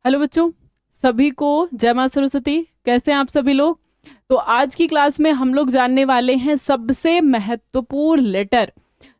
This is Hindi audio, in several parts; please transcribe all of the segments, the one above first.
हेलो बच्चों, सभी को जय मां सरस्वती। कैसे हैं आप सभी लोग? तो आज की क्लास में हम लोग जानने वाले हैं सबसे महत्वपूर्ण लेटर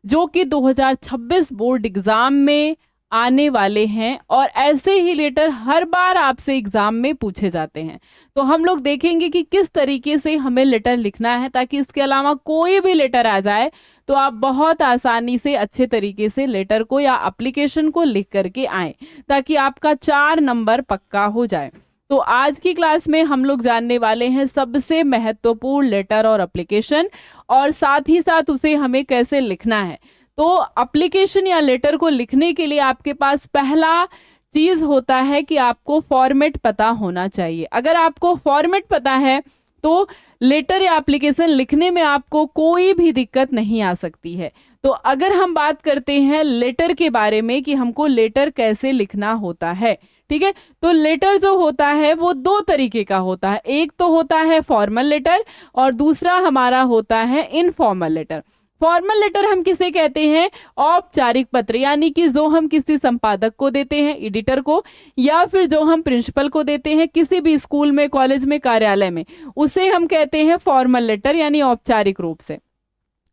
जो कि 2026 बोर्ड एग्जाम में आने वाले हैं, और ऐसे ही लेटर हर बार आपसे एग्जाम में पूछे जाते हैं। तो हम लोग देखेंगे कि किस तरीके से हमें लेटर लिखना है, ताकि इसके अलावा कोई भी लेटर आ जाए तो आप बहुत आसानी से अच्छे तरीके से लेटर को या एप्लीकेशन को लिख करके आए, ताकि आपका 4 नंबर पक्का हो जाए। तो आज की क्लास में हम लोग जानने वाले हैं सबसे महत्वपूर्ण लेटर और एप्लीकेशन, और साथ ही साथ उसे हमें कैसे लिखना है। तो एप्लीकेशन या लेटर को लिखने के लिए आपके पास पहला चीज होता है कि आपको फॉर्मेट पता होना चाहिए। अगर आपको फॉर्मेट पता है तो लेटर या एप्लीकेशन लिखने में आपको कोई भी दिक्कत नहीं आ सकती है। तो अगर हम बात करते हैं लेटर के बारे में कि हमको लेटर कैसे लिखना होता है, ठीक है, तो लेटर जो होता है वो 2 तरीके का होता है। एक तो होता है फॉर्मल लेटर और दूसरा हमारा होता है इनफॉर्मल लेटर। फॉर्मल लेटर हम किसे कहते हैं? औपचारिक पत्र, यानी कि जो हम किसी संपादक को देते हैं, एडिटर को, या फिर जो हम प्रिंसिपल को देते हैं किसी भी स्कूल में, कॉलेज में, कार्यालय में, उसे हम कहते हैं फॉर्मल लेटर, यानी औपचारिक रूप से।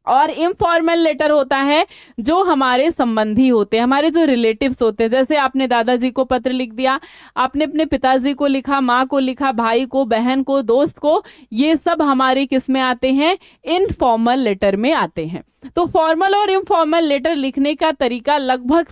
और इनफॉर्मल लेटर होता है जो हमारे संबंधी होते हैं, हमारे जो रिलेटिव्स होते हैं। जैसे आपने दादाजी को पत्र लिख दिया, आपने अपने पिताजी को लिखा, माँ को लिखा, भाई को, बहन को, दोस्त को, ये सब हमारे किस में आते हैं? इनफॉर्मल लेटर में आते हैं। तो फॉर्मल और इनफॉर्मल लेटर लिखने का तरीका लगभग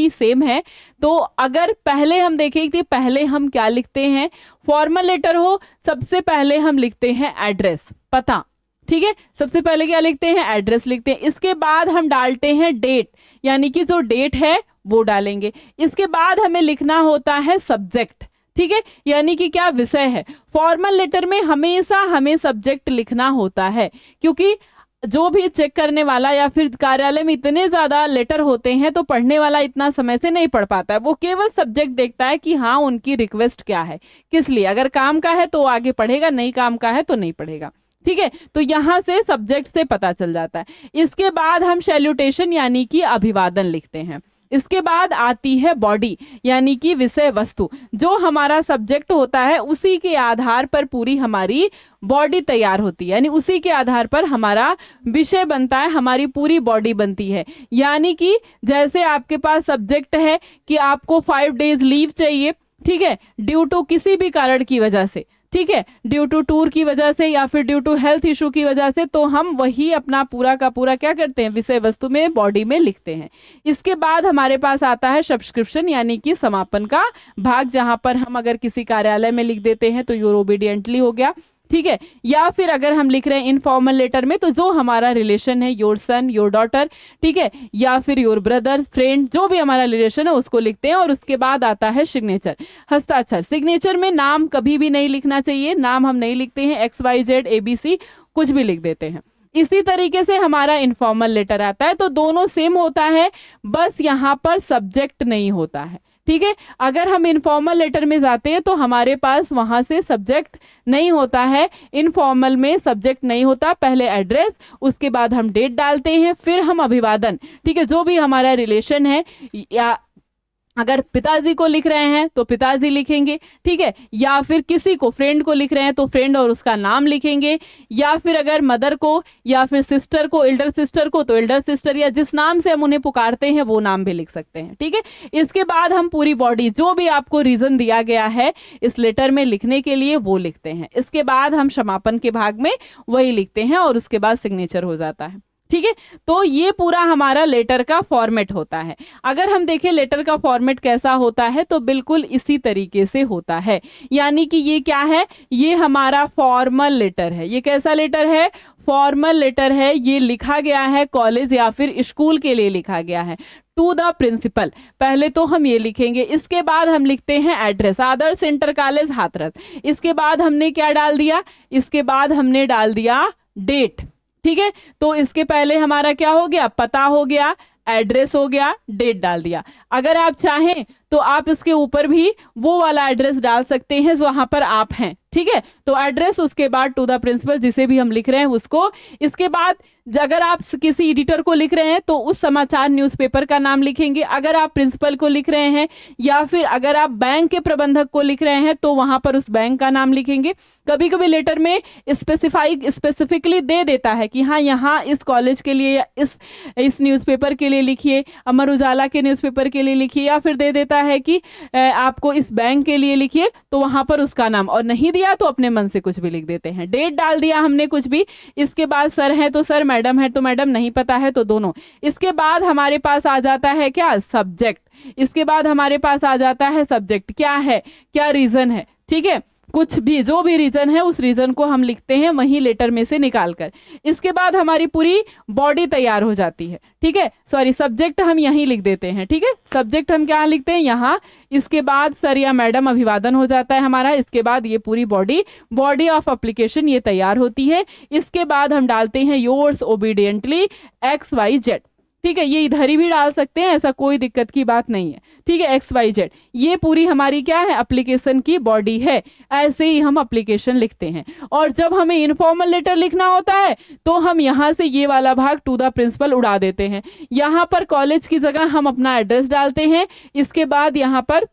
सेम है। तो अगर पहले हम देखें कि पहले हम क्या लिखते हैं, फॉर्मल लेटर हो, सबसे पहले हम लिखते हैं एड्रेस, पता, ठीक है। सबसे पहले क्या लिखते हैं? एड्रेस लिखते हैं। इसके बाद हम डालते हैं डेट, यानी कि जो डेट है वो डालेंगे। इसके बाद हमें लिखना होता है सब्जेक्ट, ठीक है, यानी कि क्या विषय है। फॉर्मल लेटर में हमेशा हमें सब्जेक्ट लिखना होता है, क्योंकि जो भी चेक करने वाला या फिर कार्यालय में इतने ज्यादा लेटर होते हैं तो पढ़ने वाला इतना समय से नहीं पढ़ पाता है। वो केवल सब्जेक्ट देखता है कि हाँ उनकी रिक्वेस्ट क्या है, किस लिए। अगर काम का है तो आगे पढ़ेगा, नहीं काम का है तो नहीं पढ़ेगा, ठीक है। तो यहां से सब्जेक्ट से पता चल जाता है। इसके बाद हम सैल्यूटेशन यानी कि अभिवादन लिखते हैं। इसके बाद आती है बॉडी, यानी कि विषय वस्तु। जो हमारा सब्जेक्ट होता है उसी के आधार पर पूरी हमारी बॉडी तैयार होती है, यानी उसी के आधार पर हमारा विषय बनता है, हमारी पूरी बॉडी बनती है। यानी कि जैसे आपके पास सब्जेक्ट है कि आपको 5 डेज लीव चाहिए, ठीक है, ड्यू टू किसी भी कारण की वजह से, ठीक है, ड्यू टू टूर की वजह से या फिर ड्यू टू हेल्थ इशू की वजह से, तो हम वही अपना पूरा का पूरा क्या करते हैं? विषय वस्तु में, बॉडी में लिखते हैं। इसके बाद हमारे पास आता है सब्सक्रिप्शन, यानी कि समापन का भाग, जहां पर हम अगर किसी कार्यालय में लिख देते हैं तो योर ओबीडियंटली हो गया, ठीक है। या फिर अगर हम लिख रहे हैं इनफॉर्मल लेटर में तो जो हमारा रिलेशन है, योर सन, योर डॉटर, ठीक है, या फिर योर ब्रदर, फ्रेंड, जो भी हमारा रिलेशन है उसको लिखते हैं। और उसके बाद आता है सिग्नेचर, हस्ताक्षर। सिग्नेचर में नाम कभी भी नहीं लिखना चाहिए, नाम हम नहीं लिखते हैं, XYZ ABC कुछ भी लिख देते हैं। इसी तरीके से हमारा इनफॉर्मल लेटर आता है। तो दोनों सेम होता है, बस यहाँ पर सब्जेक्ट नहीं होता है, ठीक है। अगर हम इनफॉर्मल लेटर में जाते हैं तो हमारे पास वहां से सब्जेक्ट नहीं होता है, इनफॉर्मल में सब्जेक्ट नहीं होता। पहले एड्रेस, उसके बाद हम डेट डालते हैं, फिर हम अभिवादन, ठीक है, जो भी हमारा रिलेशन है, या अगर पिताजी को लिख रहे हैं तो पिताजी लिखेंगे, ठीक है, या फिर किसी को, फ्रेंड को लिख रहे हैं तो फ्रेंड और उसका नाम लिखेंगे, या फिर अगर मदर को या फिर सिस्टर को, एल्डर सिस्टर को, तो एल्डर सिस्टर, या जिस नाम से हम उन्हें पुकारते हैं वो नाम भी लिख सकते हैं, ठीक है। इसके बाद हम पूरी बॉडी, जो भी आपको रीजन दिया गया है इस लेटर में लिखने के लिए, वो लिखते हैं। इसके बाद हम समापन के भाग में वही लिखते हैं और उसके बाद सिग्नेचर हो जाता है, ठीक है। तो ये पूरा हमारा लेटर का फॉर्मेट होता है। अगर हम देखें लेटर का फॉर्मेट कैसा होता है तो बिल्कुल इसी तरीके से होता है। यानी कि ये क्या है? ये हमारा फॉर्मल लेटर है। ये कैसा लेटर है? फॉर्मल लेटर है। ये लिखा गया है कॉलेज या फिर स्कूल के लिए लिखा गया है, टू द प्रिंसिपल। पहले तो हम ये लिखेंगे। इसके बाद हम लिखते हैं एड्रेस, आदर्श इंटर कॉलेज हाथरस। इसके बाद हमने क्या डाल दिया? इसके बाद हमने डाल दिया डेट, ठीक है। तो इसके पहले हमारा क्या हो गया? पता हो गया, एड्रेस हो गया, डेट डाल दिया। अगर आप चाहें तो आप इसके ऊपर भी वो वाला एड्रेस डाल सकते हैं जहां पर आप हैं, ठीक है। तो एड्रेस, उसके बाद टू द प्रिंसिपल जिसे भी हम लिख रहे हैं उसको। इसके बाद अगर आप किसी एडिटर को लिख रहे हैं तो उस समाचार न्यूज़पेपर का नाम लिखेंगे। अगर आप प्रिंसिपल को लिख रहे हैं या फिर अगर आप बैंक के प्रबंधक को लिख रहे हैं तो वहां पर उस बैंक का नाम लिखेंगे। कभी कभी लेटर में स्पेसिफिकली दे देता है कि हाँ यहाँ इस कॉलेज के लिए या इस न्यूज़पेपर के लिए लिखिए, अमर उजाला के न्यूज़पेपर के लिए लिखिए, या फिर दे देता है कि आपको इस बैंक के लिए लिखिए, तो वहां पर उसका नाम। और नहीं दिया तो अपने मन से कुछ भी लिख देते हैं। डेट डाल दिया हमने कुछ भी। इसके बाद सर है तो सर, मैडम है तो मैडम, नहीं पता है तो दोनों। इसके बाद हमारे पास आ जाता है क्या, सब्जेक्ट। इसके बाद हमारे पास आ जाता है सब्जेक्ट क्या है, क्या रीजन है, ठीक है। कुछ भी, जो भी रीजन है उस रीजन को हम लिखते हैं वहीं लेटर में से निकालकर। इसके बाद हमारी पूरी बॉडी तैयार हो जाती है, ठीक है। सॉरी, सब्जेक्ट हम यहीं लिख देते हैं, ठीक है। सब्जेक्ट हम क्या लिखते हैं, यहाँ। इसके बाद सर या मैडम अभिवादन हो जाता है हमारा। इसके बाद ये पूरी बॉडी ऑफ एप्लीकेशन ये तैयार होती है। इसके बाद हम डालते हैं योर्स ओबीडियंटली XYZ, ठीक है। ये इधर ही भी डाल सकते हैं, ऐसा कोई दिक्कत की बात नहीं है, ठीक है। XYZ ये पूरी हमारी क्या है, एप्लीकेशन की बॉडी है। ऐसे ही हम एप्लीकेशन लिखते हैं। और जब हमें इनफॉर्मल लेटर लिखना होता है तो हम यहाँ से ये वाला भाग टू द प्रिंसिपल उड़ा देते हैं। यहाँ पर कॉलेज की जगह हम अपना एड्रेस डालते हैं। इसके बाद यहाँ पर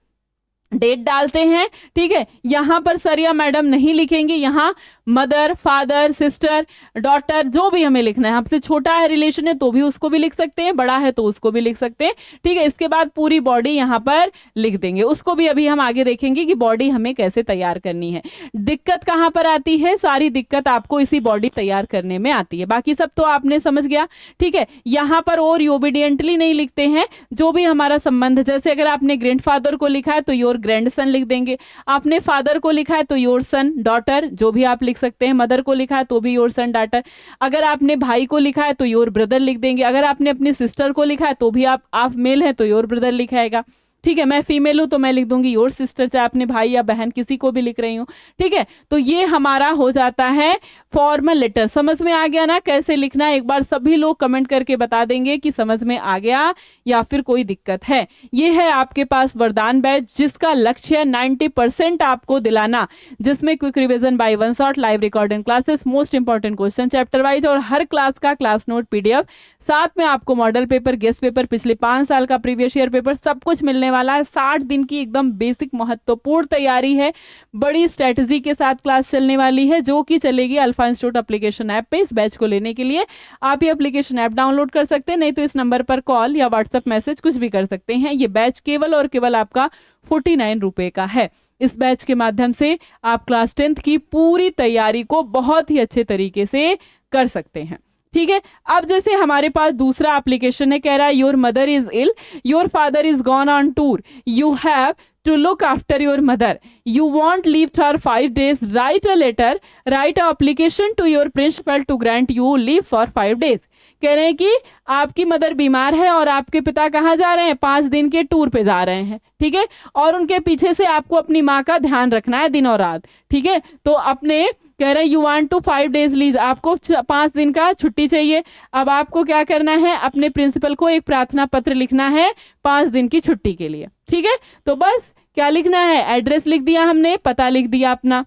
डेट डालते हैं, ठीक है। यहाँ पर सर या मैडम नहीं लिखेंगे, यहाँ मदर, फादर, सिस्टर, डॉटर, जो भी हमें लिखना है। हमसे छोटा है रिलेशन है तो भी उसको भी लिख सकते हैं, बड़ा है तो उसको भी लिख सकते हैं, ठीक है। इसके बाद पूरी बॉडी यहाँ पर लिख देंगे। उसको भी अभी हम आगे देखेंगे कि बॉडी हमें कैसे तैयार करनी है। दिक्कत कहाँ पर आती है, सारी दिक्कत आपको इसी बॉडी तैयार करने में आती है। बाकी सब तो आपने समझ गया, ठीक है। यहाँ पर और ओबीडियंटली नहीं लिखते हैं, जो भी हमारा संबंध, जैसे अगर आपने ग्रैंडफादर को लिखा है तो योर ग्रैंडसन लिख देंगे। आपने फादर को लिखा है तो योर सन, डॉटर, जो भी आप लिख सकते हैं। मदर को लिखा है तो भी योर सन, डॉटर। अगर आपने भाई को लिखा है तो योर ब्रदर लिख देंगे। अगर आपने अपनी सिस्टर को लिखा है तो भी आप मेल है तो योर ब्रदर लिखाएगा, ठीक है। मैं फीमेल हूं तो मैं लिख दूंगी योर सिस्टर, चाहे अपने भाई या बहन किसी को भी लिख रही हूं, ठीक है। तो ये हमारा हो जाता है फॉर्मल लेटर। समझ में आ गया ना कैसे लिखना है? एक बार सभी लोग कमेंट करके बता देंगे कि समझ में आ गया या फिर कोई दिक्कत है। ये है आपके पास वरदान बैच, जिसका लक्ष्य है 90% आपको दिलाना, जिसमें quick revision by one shot, live recording classes, most important question chapter wise और हर क्लास का क्लास नोट PDF, साथ में आपको मॉडल पेपर, गेस्ट पेपर, पिछले 5 साल का प्रीवियस ईयर पेपर, सब कुछ मिलने वाला है। 60 दिन की एकदम बेसिक महत्वपूर्ण तैयारी है। बड़ी स्ट्रेटजी के साथ क्लास चलने वाली है, जो कि चलेगी अल्फा इंस्टीट्यूट एप्लीकेशन ऐप पे। इस बैच को लेने के लिए आप ये एप्लीकेशन ऐप डाउनलोड कर सकते हैं, नहीं तो इस नंबर पर कॉल या व्हाट्सएप मैसेज कुछ भी कर सकते हैं। ये बैच केवल और केवल आपका 49 रुपए का है। इस बैच के माध्यम से आप क्लास 10th की पूरी तैयारी को बहुत ही अच्छे तरीके से कर सकते हैं, ठीक है। अब जैसे हमारे पास दूसरा एप्लीकेशन है, कह रहा है your mother is ill, your father is gone on tour, you have to look after your mother, you won't leave for 5 days, write a letter, write a application to your principal to grant you leave for 5 days। कह रहे हैं कि आपकी मदर बीमार है और आपके पिता कहाँ जा रहे हैं, 5 दिन के टूर पे जा रहे हैं, ठीक है। और उनके पीछे से आपको अपनी माँ का ध्यान रखना है दिन और रात, ठीक है। तो अपने कह रहे हैं you want to 5 days leave, आपको 5 दिन का छुट्टी चाहिए। अब आपको क्या करना है, अपने प्रिंसिपल को एक प्रार्थना पत्र लिखना है 5 दिन की छुट्टी के लिए, ठीक है। तो बस क्या लिखना है, एड्रेस लिख दिया हमने, पता लिख दिया अपना,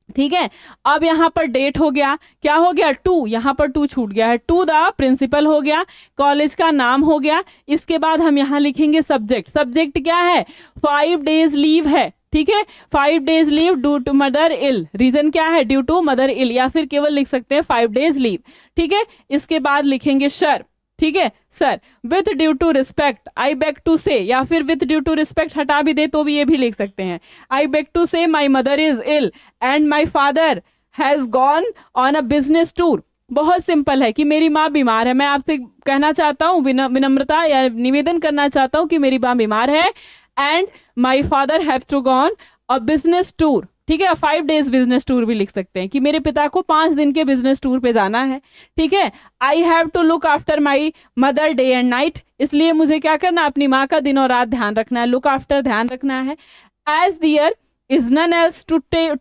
ठीक है। अब यहाँ पर डेट हो गया, क्या हो गया, टू, यहाँ पर टू छूट गया है, टू द प्रिंसिपल हो गया, कॉलेज का नाम हो गया। इसके बाद हम यहाँ लिखेंगे सब्जेक्ट। सब्जेक्ट क्या है, 5 days लीव है, ठीक है। 5 days leave due to mother ill, reason क्या है, ड्यू टू मदर इल, या फिर केवल लिख सकते हैं 5 days लीव, ठीक है। इसके बाद लिखेंगे सर, ठीक है, sir. With due to respect, I beg to say, या फिर विथ ड्यू टू रिस्पेक्ट हटा भी दे तो भी ये भी लिख सकते हैं। I beg to say my mother is ill and my father has gone on a business tour. बहुत सिंपल है कि मेरी माँ बीमार है, मैं आपसे कहना चाहता हूँ, विनम्रता या निवेदन करना चाहता हूँ कि मेरी माँ बीमार है, and my father have to gone a business tour, ठीक है। 5 days बिजनेस टूर भी लिख सकते हैं कि मेरे पिता को 5 दिन के बिजनेस टूर पे जाना है, ठीक है। I have to look after my mother day and night, इसलिए मुझे क्या करना है, अपनी माँ का दिन और रात ध्यान रखना है, लुक आफ्टर ध्यान रखना है। As there is none else to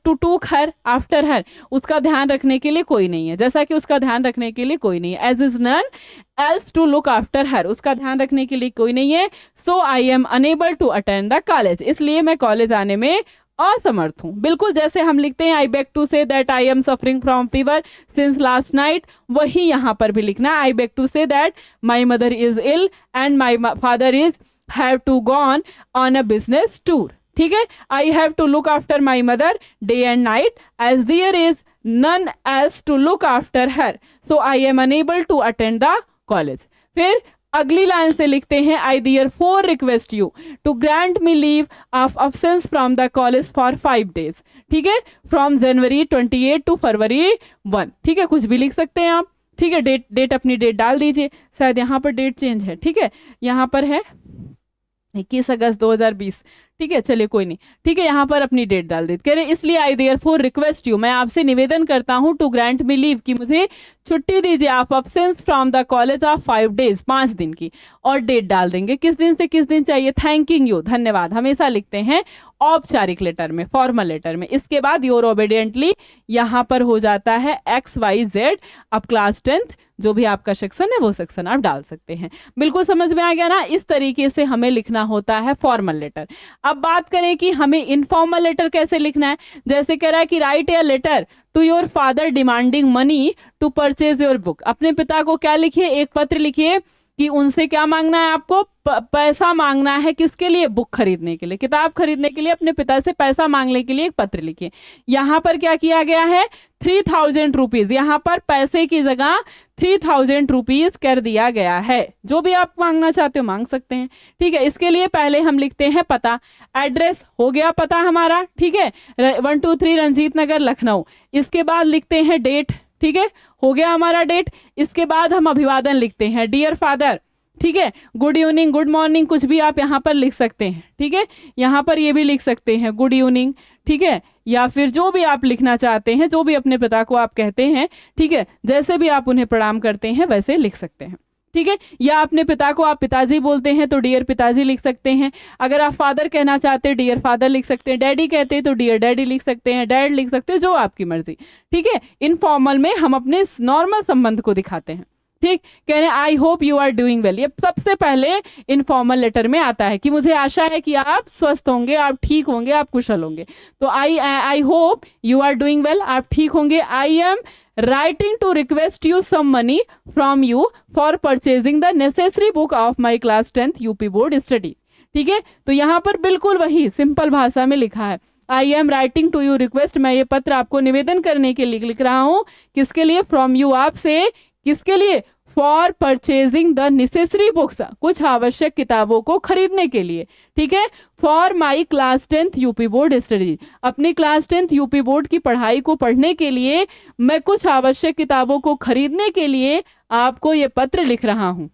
took her after her, उसका ध्यान रखने के लिए कोई नहीं है, जैसा कि उसका ध्यान रखने के लिए कोई नहीं है। As is none else to look after her, उसका ध्यान रखने के लिए कोई नहीं है। So I am unable to attend the college, इसलिए मैं कॉलेज आने में असमर्थ हूं। बिल्कुल जैसे हम लिखते हैं I beg to say that I am suffering from fever since last night, वही यहाँ पर भी लिखना है I beg to say that my mother is ill and my father is have to gone on a business tour. ठीक है, I have to look after my mother day and night as there is none else to look after her, so I am unable to attend the college। फिर अगली लाइन से लिखते हैं I therefore request you to grant me leave of absence from the college for 5 days। ठीक है, from January 28 to February 1। ठीक है, कुछ भी लिख सकते हैं आप। ठीक है, डेट अपनी डेट डाल दीजिए, शायद यहाँ पर डेट चेंज है। ठीक है, यहाँ पर है 21 अगस्त 2020। ठीक है, चलिए कोई नहीं। ठीक है, यहाँ पर अपनी डेट डाल दी, कह रहे इसलिए आई देयरफॉर रिक्वेस्ट यू, मैं आपसे निवेदन करता हूँ टू ग्रांट मी लीव, कि मुझे छुट्टी दीजिए आप absence from the college of 5 days, 5 दिन की, और डेट डाल देंगे किस दिन से किस दिन चाहिए। थैंकिंग यू, धन्यवाद हमेशा लिखते हैं औपचारिक लेटर में, फॉर्मल लेटर में। इसके बाद योर ओबीडियंटली यहाँ पर हो जाता है XYZ। अब क्लास 10th जो भी आपका सेक्शन है वो सेक्शन आप डाल सकते हैं। बिल्कुल समझ में आ गया ना, इस तरीके से हमें लिखना होता है फॉर्मल लेटर। अब बात करें कि हमें इनफॉर्मल लेटर कैसे लिखना है। जैसे कह रहा है कि write a letter to your father demanding money to purchase your book. अपने पिता को क्या लिखिए, एक पत्र लिखिए कि उनसे क्या मांगना है आपको, पैसा मांगना है किसके लिए, बुक खरीदने के लिए, किताब खरीदने के लिए अपने पिता से पैसा मांगने के लिए एक पत्र लिखिए। यहाँ पर क्या किया गया है 3000 रुपीज, यहाँ पर पैसे की जगह 3000 रुपीज कर दिया गया है। जो भी आप मांगना चाहते हो मांग सकते हैं। ठीक है, इसके लिए पहले हम लिखते हैं पता, एड्रेस हो गया पता हमारा। ठीक है, 123 रंजीत नगर लखनऊ। इसके बाद लिखते हैं डेट। ठीक है, हो गया हमारा डेट। इसके बाद हम अभिवादन लिखते हैं डियर फादर। ठीक है, गुड इवनिंग, गुड मॉर्निंग, कुछ भी आप यहाँ पर लिख सकते हैं। ठीक है, यहाँ पर ये भी लिख सकते हैं गुड इवनिंग। ठीक है, या फिर जो भी आप लिखना चाहते हैं, जो भी अपने पिता को आप कहते हैं। ठीक है, जैसे भी आप उन्हें प्रणाम करते हैं वैसे लिख सकते हैं। ठीक है, या अपने पिता को आप पिताजी बोलते हैं तो डियर पिताजी लिख सकते हैं। अगर आप फादर कहना चाहते हैं डियर फादर लिख सकते हैं। डैडी कहते हैं तो डियर डैडी लिख सकते हैं, डैड लिख सकते हैं, जो आपकी मर्जी। ठीक है, इनफॉर्मल में हम अपने नॉर्मल संबंध को दिखाते हैं। ठीक, कह रहे हैं I hope you are doing well, ये सबसे पहले इनफॉर्मल लेटर में आता है कि मुझे आशा है कि आप स्वस्थ होंगे, आप ठीक होंगे, आप कुशल होंगे। तो I hope you are doing well, आप ठीक होंगे। I am writing to request you some money from you for purchasing the necessary book of my class 10th UP board study. ठीक है, तो यहाँ पर बिल्कुल वही सिंपल भाषा में लिखा है I am writing to you request, मैं ये पत्र आपको निवेदन करने के लिए लिख रहा हूँ। किसके लिए, फ्रॉम यू, आपसे, किसके लिए, for purchasing the necessary books, कुछ आवश्यक किताबों को खरीदने के लिए। ठीक है, for my class 10th UP board study, अपनी क्लास 10th यूपी बोर्ड की पढ़ाई को पढ़ने के लिए मैं कुछ आवश्यक किताबों को खरीदने के लिए आपको ये पत्र लिख रहा हूं।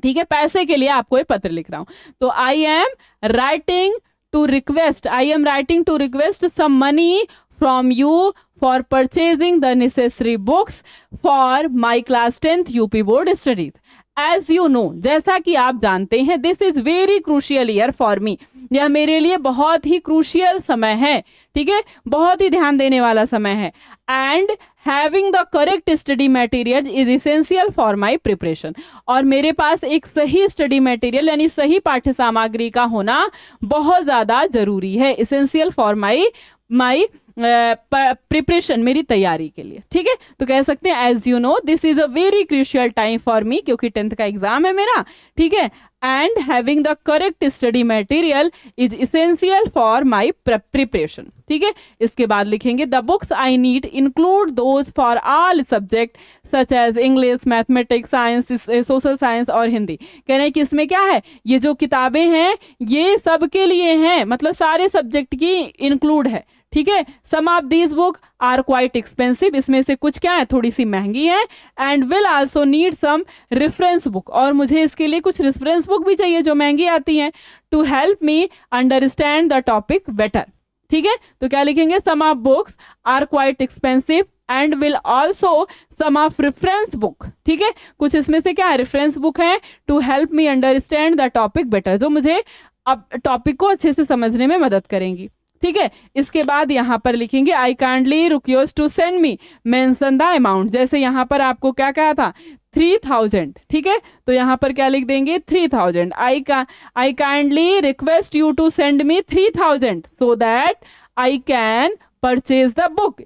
ठीक है, पैसे के लिए आपको ये पत्र लिख रहा हूं। तो I am writing to request some money from you for purchasing the necessary books for my class 10th UP board studies. As you know, जैसा कि आप जानते हैं, this is very crucial year for me, यह मेरे लिए बहुत ही क्रूशियल समय है। ठीक है, बहुत ही ध्यान देने वाला समय है। And having the correct study material is essential for my preparation, और मेरे पास एक सही स्टडी मटेरियल यानी सही पाठ्य सामग्री का होना बहुत ज़्यादा जरूरी है। इसेंशियल फॉर माई प्रिपरेशन, मेरी तैयारी के लिए। ठीक है, तो कह सकते हैं as you know this is a very crucial time for me, क्योंकि 10th का एग्जाम है मेरा। ठीक है, and having the correct study material is essential for my preparation. ठीक है, इसके बाद लिखेंगे the books I need include those for all subject such as English, mathematics, science, social science और हिंदी। कह रहे हैं कि इसमें क्या है, ये जो किताबें हैं ये सबके लिए हैं, मतलब सारे सब्जेक्ट की इंक्लूड है। ठीक है, some of these book are quite expensive, इसमें से कुछ क्या है थोड़ी सी महंगी है। And will also need some reference book, और मुझे इसके लिए कुछ रेफरेंस बुक भी चाहिए जो महंगी आती हैं, to help me understand the topic better. ठीक है, तो क्या लिखेंगे, some of books are quite expensive and will also some of reference book. ठीक है, कुछ इसमें से क्या है रेफरेंस बुक है, to help me understand the topic better, जो मुझे अब टॉपिक को अच्छे से समझने में मदद करेंगी। ठीक है, इसके बाद यहाँ पर लिखेंगे I kindly request to send me mention the amount. जैसे यहाँ पर आपको क्या कहा था 3000। ठीक है, तो यहाँ पर क्या लिख देंगे 3000। I kindly request you to send me 3000 so that I can purchase the book,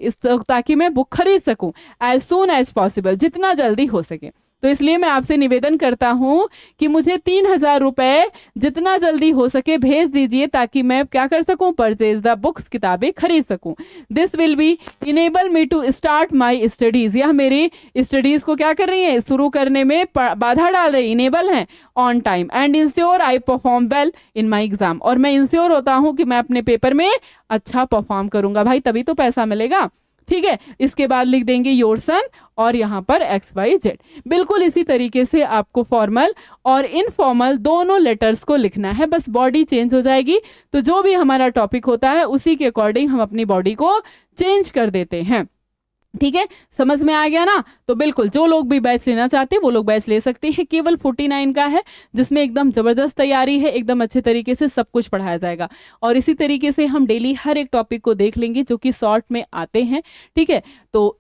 ताकि मैं बुक खरीद सकूं एज सून एज पॉसिबल, जितना जल्दी हो सके। तो इसलिए मैं आपसे निवेदन करता हूं कि मुझे 3,000 रुपए जितना जल्दी हो सके भेज दीजिए, ताकि मैं क्या कर सकूं, परचेज द बुक्स, किताबें खरीद सकूं। This will be enable me to start my studies, यह मेरी स्टडीज को क्या कर रही है, शुरू करने में बाधा डाल रही, इनेबल है, on time, and ensure I perform well in my exam, और मैं इंश्योर होता हूं कि मैं अपने पेपर में अच्छा परफॉर्म करूंगा। भाई तभी तो पैसा मिलेगा, ठीक है। इसके बाद लिख देंगे योर सन और यहाँ पर XYZ। बिल्कुल इसी तरीके से आपको फॉर्मल और इनफॉर्मल दोनों लेटर्स को लिखना है, बस बॉडी चेंज हो जाएगी। तो जो भी हमारा टॉपिक होता है उसी के अकॉर्डिंग हम अपनी बॉडी को चेंज कर देते हैं, ठीक है। समझ में आ गया ना। तो बिल्कुल जो लोग भी बैच लेना चाहते हैं वो लोग बैच ले सकते हैं। केवल 49 का है, जिसमें एकदम जबरदस्त तैयारी है, एकदम अच्छे तरीके से सब कुछ पढ़ाया जाएगा। और इसी तरीके से हम डेली हर एक टॉपिक को देख लेंगे जो कि शॉर्ट में आते हैं, ठीक है। तो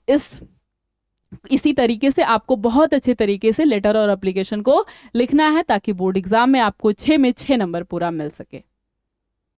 इसी तरीके से आपको बहुत अच्छे तरीके से लेटर और एप्लीकेशन को लिखना है, ताकि बोर्ड एग्जाम में आपको 6 में 6 नंबर पूरा मिल सके।